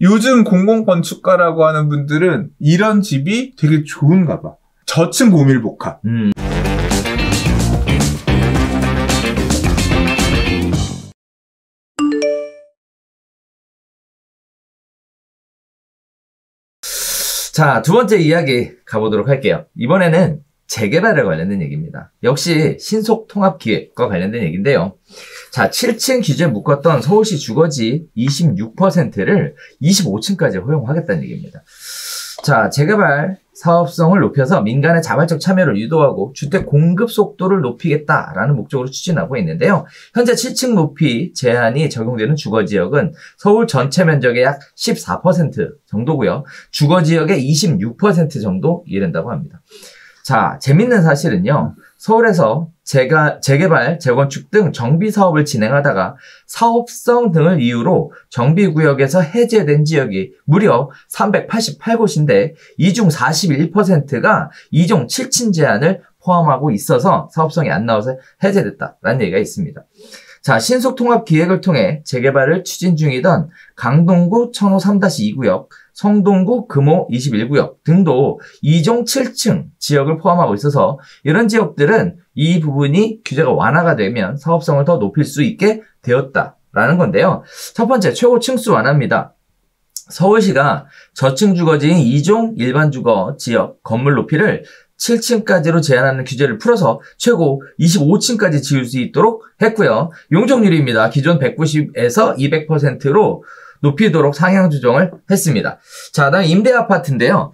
요즘 공공건축가라고 하는 분들은 이런 집이 되게 좋은가 봐. 저층 고밀복합. 자, 두 번째 이야기 가보도록 할게요. 이번에는 재개발에 관련된 얘기입니다. 역시 신속통합기획과 관련된 얘기인데요. 자, 7층 규제 묶었던 서울시 주거지 26%를 25층까지 허용하겠다는 얘기입니다. 자, 재개발 사업성을 높여서 민간의 자발적 참여를 유도하고 주택 공급 속도를 높이겠다라는 목적으로 추진하고 있는데요. 현재 7층 높이 제한이 적용되는 주거지역은 서울 전체 면적의 약 14% 정도고요. 주거지역의 26% 정도 이른다고 합니다. 자, 재밌는 사실은요. 서울에서 재개발, 재건축 등 정비 사업을 진행하다가 사업성 등을 이유로 정비구역에서 해제된 지역이 무려 388곳인데 이 중 41%가 2종 7층 제한을 포함하고 있어서 사업성이 안 나와서 해제됐다라는 얘기가 있습니다. 자, 신속통합기획을 통해 재개발을 추진 중이던 강동구 천호 3-2구역, 성동구 금호 21구역 등도 2종 7층 지역을 포함하고 있어서 이런 지역들은 이 부분이 규제가 완화가 되면 사업성을 더 높일 수 있게 되었다라는 건데요. 첫 번째, 최고 층수 완화입니다. 서울시가 저층 주거지인 2종 일반 주거 지역 건물 높이를 7층까지로 제한하는 규제를 풀어서 최고 25층까지 지을 수 있도록 했고요. 용적률입니다. 기존 190에서 200%로 높이도록 상향 조정을 했습니다. 자, 다음 임대 아파트인데요.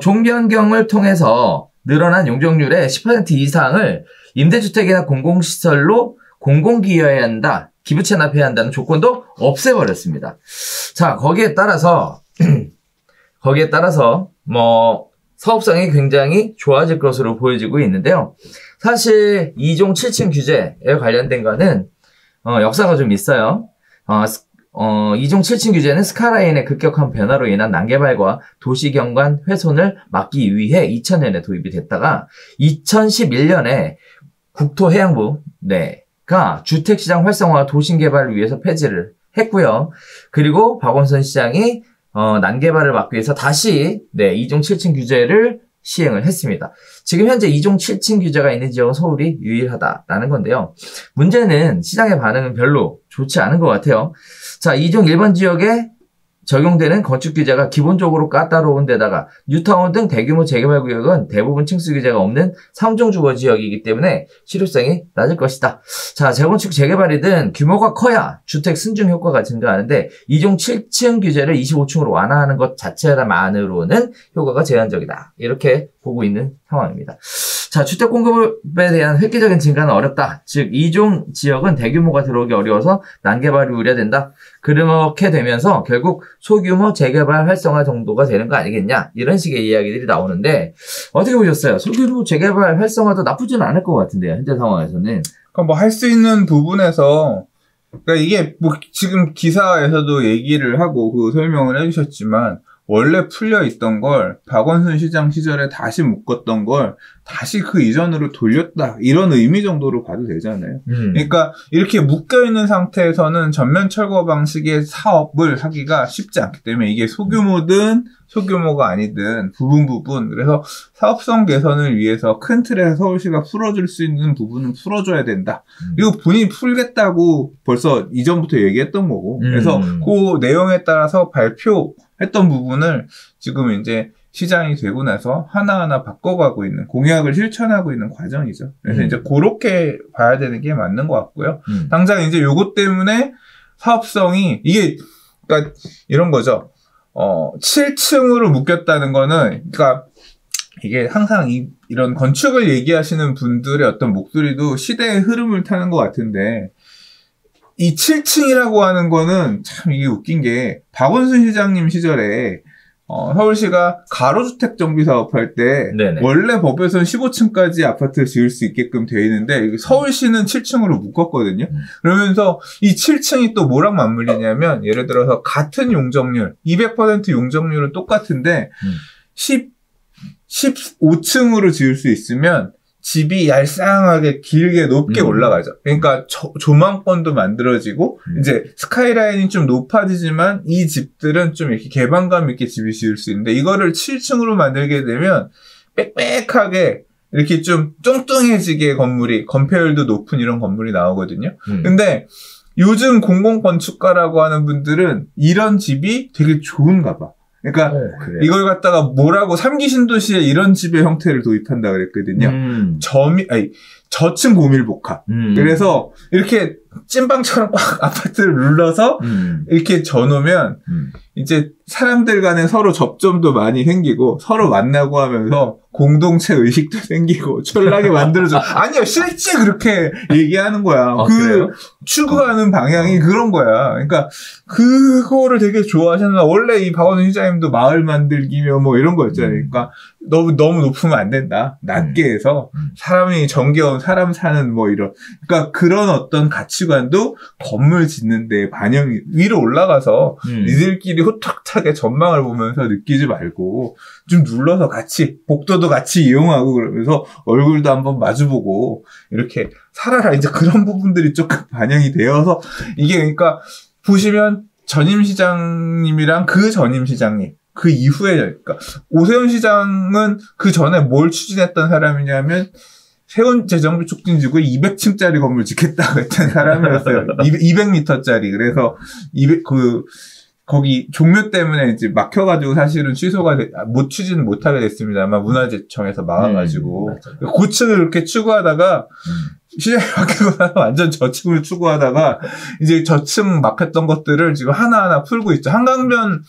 종변경을 통해서 늘어난 용적률의 10% 이상을 임대주택이나 공공시설로 공공기여해야 한다, 기부 체납해야 한다는 조건도 없애버렸습니다. 자, 거기에 따라서 사업성이 굉장히 좋아질 것으로 보여지고 있는데요. 사실 2종 7층 규제에 관련된 거는 역사가 좀 있어요. 2종 7층 규제는 스카라인의 급격한 변화로 인한 난개발과 도시경관 훼손을 막기 위해 2000년에 도입이 됐다가 2011년에 국토해양부가 주택시장 활성화와 도심개발을 위해서 폐지를 했고요. 그리고 박원순 시장이 난개발을 막기 위해서 다시 2종 7층 규제를 시행을 했습니다. 지금 현재 2종 7층 규제가 있는 지역은 서울이 유일하다라는 건데요. 문제는 시장의 반응은 별로 좋지 않은 것 같아요. 자, 2종 일반 지역에 적용되는 건축 규제가 기본적으로 까다로운 데다가 뉴타운 등 대규모 재개발 구역은 대부분 층수 규제가 없는 3종 주거 지역이기 때문에 실효성이 낮을 것이다. 자, 재건축 재개발이든 규모가 커야 주택 승중 효과가 증가하는데 2종 7층 규제를 25층으로 완화하는 것 자체만으로는 효과가 제한적이다. 이렇게 보고 있는 상황입니다. 자, 주택 공급에 대한 획기적인 증가는 어렵다. 즉 2종 지역은 대규모가 들어오기 어려워서 난개발이 우려된다. 그렇게 되면서 결국 소규모 재개발 활성화 정도가 되는 거 아니겠냐, 이런 식의 이야기들이 나오는데 어떻게 보셨어요? 소규모 재개발 활성화도 나쁘지는 않을 것 같은데요, 현재 상황에서는. 그러니까 뭐 할 수 있는 부분에서, 그러니까 이게 뭐 지금 기사에서도 얘기를 하고 그 설명을 해주셨지만 원래 풀려 있던 걸 박원순 시장 시절에 다시 묶었던 걸 다시 그 이전으로 돌렸다, 이런 의미 정도로 봐도 되잖아요. 그러니까 이렇게 묶여있는 상태에서는 전면 철거 방식의 사업을 하기가 쉽지 않기 때문에 이게 소규모든 소규모가 아니든 부분 그래서 사업성 개선을 위해서 큰 틀에서 서울시가 풀어줄 수 있는 부분은 풀어줘야 된다. 이거 본인이 풀겠다고 벌써 이전부터 얘기했던 거고, 그래서 그 내용에 따라서 발표했던 부분을 지금 이제 시장이 되고 나서 하나하나 바꿔가고 있는, 공약을 실천하고 있는 과정이죠. 그래서 이제 그렇게 봐야 되는 게 맞는 것 같고요. 당장 이제 요것 때문에 사업성이, 이게 그러니까 이런 거죠. 7층으로 묶였다는 거는, 그러니까 이게 항상 이런 건축을 얘기하시는 분들의 어떤 목소리도 시대의 흐름을 타는 것 같은데, 이 7층이라고 하는 거는 참 이게 웃긴 게, 박원순 시장님 시절에 서울시가 가로주택 정비 사업할 때 네네. 원래 법에서는 15층까지 아파트를 지을 수 있게끔 되어 있는데 서울시는 7층으로 묶었거든요. 그러면서 이 7층이 또 뭐랑 맞물리냐면, 예를 들어서 같은 용적률, 200% 용적률은 똑같은데 15층으로 지을 수 있으면 집이 얄쌍하게 길게 높게 올라가죠. 그러니까 조망권도 만들어지고 이제 스카이라인이 좀 높아지지만 이 집들은 좀 이렇게 개방감 있게 집이 지을 수 있는데 이거를 7층으로 만들게 되면 빽빽하게 이렇게 좀 뚱뚱해지게 건물이 건폐율도 높은 이런 건물이 나오거든요. 근데 요즘 공공건축가라고 하는 분들은 이런 집이 되게 좋은가 봐. 그러니까 이걸 갖다가 뭐라고 3기 신도시에 이런 집의 형태를 도입한다 그랬거든요. 저층 고밀복합. 그래서 이렇게 찐빵처럼 꽉 아파트를 눌러서 이렇게 져놓으면 이제 사람들 간에 서로 접점도 많이 생기고 서로 만나고 하면서 공동체 의식도 생기고 촌락이 만들어져. 아니요, 실제 그렇게 얘기하는 거야. 그래요? 추구하는 방향이 그런 거야. 그러니까 그거를 되게 좋아하시는, 원래 이 박원순 시장님도 마을 만들기며 뭐 이런 거 있잖아요. 그러니까 너무 높으면 안 된다. 낮게 해서 사람이 정겨운 사람 사는 뭐 이런. 그러니까 그런 어떤 가치관도 건물 짓는 데 반영이 위로 올라가서 니들끼리 호탁하게 전망을 보면서 느끼지 말고 좀 눌러서 같이 복도도 같이 이용하고 그러면서 얼굴도 한번 마주보고 이렇게 살아라. 이제 그런 부분들이 조금 반영이 되어서 이게 그러니까 보시면 전임 시장님이랑 그 전임 시장님 그 이후에 그러니까 오세훈 시장은 그 전에 뭘 추진했던 사람이냐면 새훈재정비 촉진지구에 200층짜리 건물 짓겠다고 했던 사람이었어요. 200m짜리. 그래서 거기 종묘 때문에 이제 막혀가지고 사실은 추진을 못하게 됐습니다만 문화재청에서 막아가지고 고층을 이렇게 추구하다가 시장이 바뀌고 나서 완전 저층을 추구하다가 이제 저층 막혔던 것들을 지금 하나하나 풀고 있죠. 한강변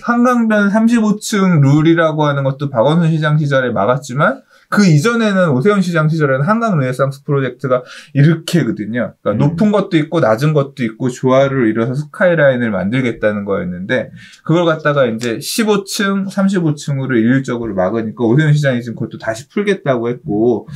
35층 룰이라고 하는 것도 박원순 시장 시절에 막았지만 그 이전에는 오세훈 시장 시절에는 한강 르네상스 프로젝트가 이렇게거든요. 그러니까 높은 것도 있고 낮은 것도 있고 조화를 이뤄서 스카이라인을 만들겠다는 거였는데 그걸 갖다가 이제 15층, 35층으로 일률적으로 막으니까 오세훈 시장이 지금 그것도 다시 풀겠다고 했고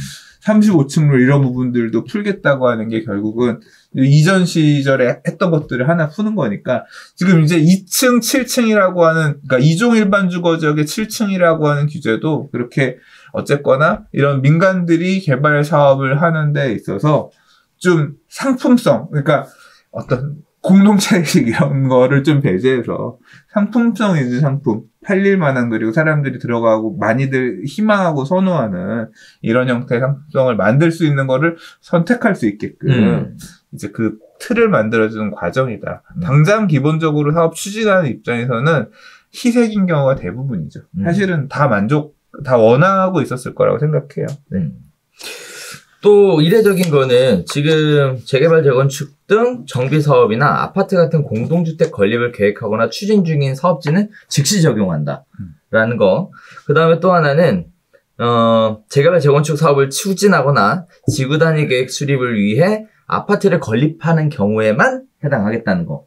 35층으로 이런 부분들도 풀겠다고 하는 게 결국은 이전 시절에 했던 것들을 하나 푸는 거니까 지금 이제 2층, 7층이라고 하는 그러니까 2종 일반 주거 지역의 7층이라고 하는 규제도 그렇게 어쨌거나 이런 민간들이 개발 사업을 하는 데 있어서 좀 상품성, 그러니까 어떤 공동체의식 이런 거를 좀 배제해서 상품성 있는 상품, 팔릴 만한 그리고 사람들이 들어가고 많이들 희망하고 선호하는 이런 형태의 상품성을 만들 수 있는 거를 선택할 수 있게끔 이제 그 틀을 만들어주는 과정이다. 당장 기본적으로 사업 추진하는 입장에서는 희색인 경우가 대부분이죠. 사실은 다 원하고 있었을 거라고 생각해요. 네. 또 이례적인 거는 지금 재개발 재건축 등 정비 사업이나 아파트 같은 공동주택 건립을 계획하거나 추진 중인 사업지는 즉시 적용한다라는 거. 그 다음에 또 하나는 재개발 재건축 사업을 추진하거나 지구 단위 계획 수립을 위해 아파트를 건립하는 경우에만 해당하겠다는 거.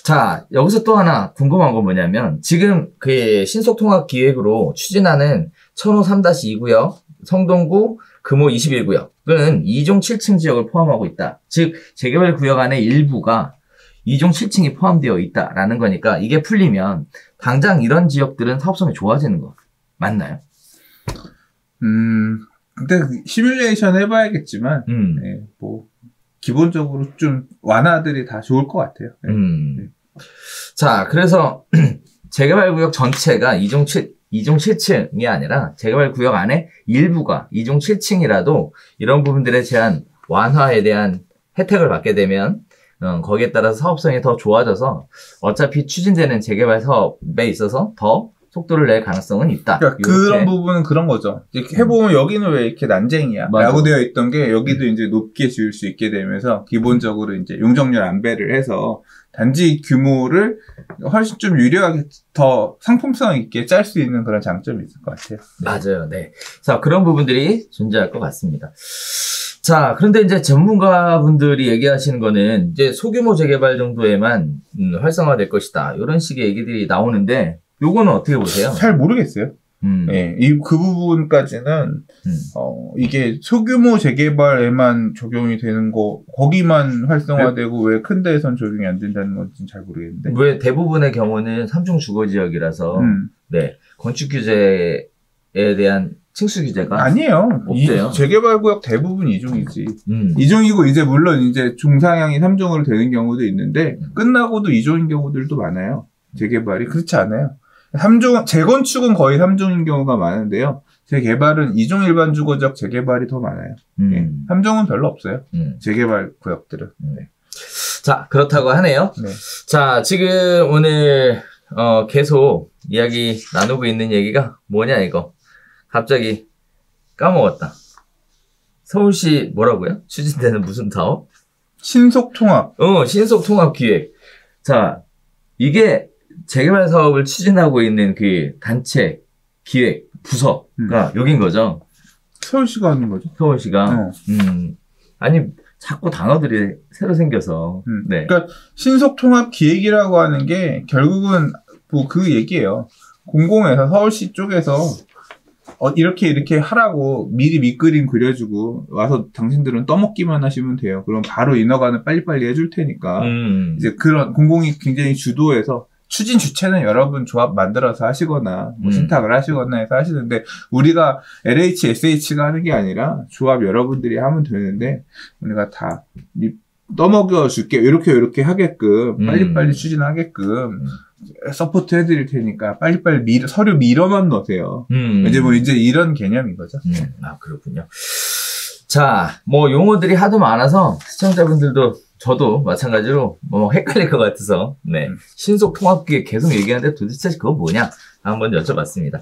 자, 여기서 또 하나 궁금한 건 뭐냐면 지금 그 신속통합기획으로 추진하는 천호 3-2구역, 성동구 금호 21구역은 2종 7층 지역을 포함하고 있다. 즉 재개발 구역 안에 일부가 2종 7층이 포함되어 있다라는 거니까 이게 풀리면 당장 이런 지역들은 사업성이 좋아지는 거 맞나요? 근데 시뮬레이션 해봐야겠지만 네, 뭐 기본적으로 좀 완화들이 다 좋을 것 같아요. 네. 네. 자, 그래서 재개발 구역 전체가 2종 7층이 아니라 재개발 구역 안에 일부가 2종 7층이라도 이런 부분들에 대한 완화에 대한 혜택을 받게 되면 거기에 따라서 사업성이 더 좋아져서 어차피 추진되는 재개발 사업에 있어서 더 속도를 낼 가능성은 있다. 그러니까 그런 부분은 그런 거죠. 이렇게 해보면 여기는 왜 이렇게 난쟁이야? 맞아. 라고 되어 있던 게 여기도 이제 높게 지을 수 있게 되면서 기본적으로 이제 용적률 안배를 해서 단지 규모를 훨씬 좀 유리하게 더 상품성 있게 짤 수 있는 그런 장점이 있을 것 같아요. 네. 맞아요. 네. 자, 그런 부분들이 존재할 것 같습니다. 자, 그런데 이제 전문가분들이 얘기하시는 거는 이제 소규모 재개발 정도에만 활성화될 것이다. 이런 식의 얘기들이 나오는데 요거는 어떻게 보세요? 잘 모르겠어요. 네, 그 부분까지는, 이게 소규모 재개발에만 적용이 되는 거, 거기만 활성화되고 왜 큰 데에선 적용이 안 된다는 건지는 잘 모르겠는데. 왜 대부분의 경우는 3종 주거 지역이라서, 네, 건축 규제에 대한 층수 규제가 아니에요. 없대요. 재개발구역 대부분 2종이지. 2종이고 이제 물론 이제 중상향이 3종으로 되는 경우도 있는데 끝나고도 2종인 경우들도 많아요. 재개발이 그렇지 않아요. 3종 재건축은 거의 3종인 경우가 많은데요. 재개발은 2종 일반 주거지역 재개발이 더 많아요. 네. 3종은 별로 없어요. 재개발 구역들은. 네. 자, 그렇다고 하네요. 네. 자, 지금 오늘 계속 이야기 나누고 있는 얘기가 뭐냐 이거. 갑자기 까먹었다. 서울시 뭐라고요? 추진되는 무슨 사업? 신속통합. 신속통합기획. 자, 이게 재개발 사업을 추진하고 있는 그 단체, 기획, 부서가 여긴 거죠? 서울시가 하는 거죠. 서울시가. 아니, 자꾸 단어들이 새로 생겨서. 네. 그러니까 신속통합 기획이라고 하는 게 결국은 뭐 그 얘기예요. 공공에서 서울시 쪽에서 이렇게 하라고 미리 밑그림 그려주고 와서 당신들은 떠먹기만 하시면 돼요. 그럼 바로 인허가는 빨리빨리 해줄 테니까. 이제 그런 공공이 굉장히 주도해서 추진 주체는 여러분 조합 만들어서 하시거나 뭐 신탁을 하시거나 해서 하시는데 우리가 LH, SH가 하는 게 아니라 조합 여러분들이 하면 되는데 우리가 다 떠먹여 줄게 이렇게 하게끔 빨리빨리 추진하게끔 서포트 해드릴 테니까 빨리빨리 서류 밀어만 넣으세요. 이제 이런 개념인 거죠. 아, 그렇군요. 자, 뭐 용어들이 하도 많아서 시청자분들도 저도 마찬가지로 뭐 헷갈릴 것 같아서 네 신속 통합기획 계속 얘기하는데 도대체 그거 뭐냐 한번 여쭤봤습니다.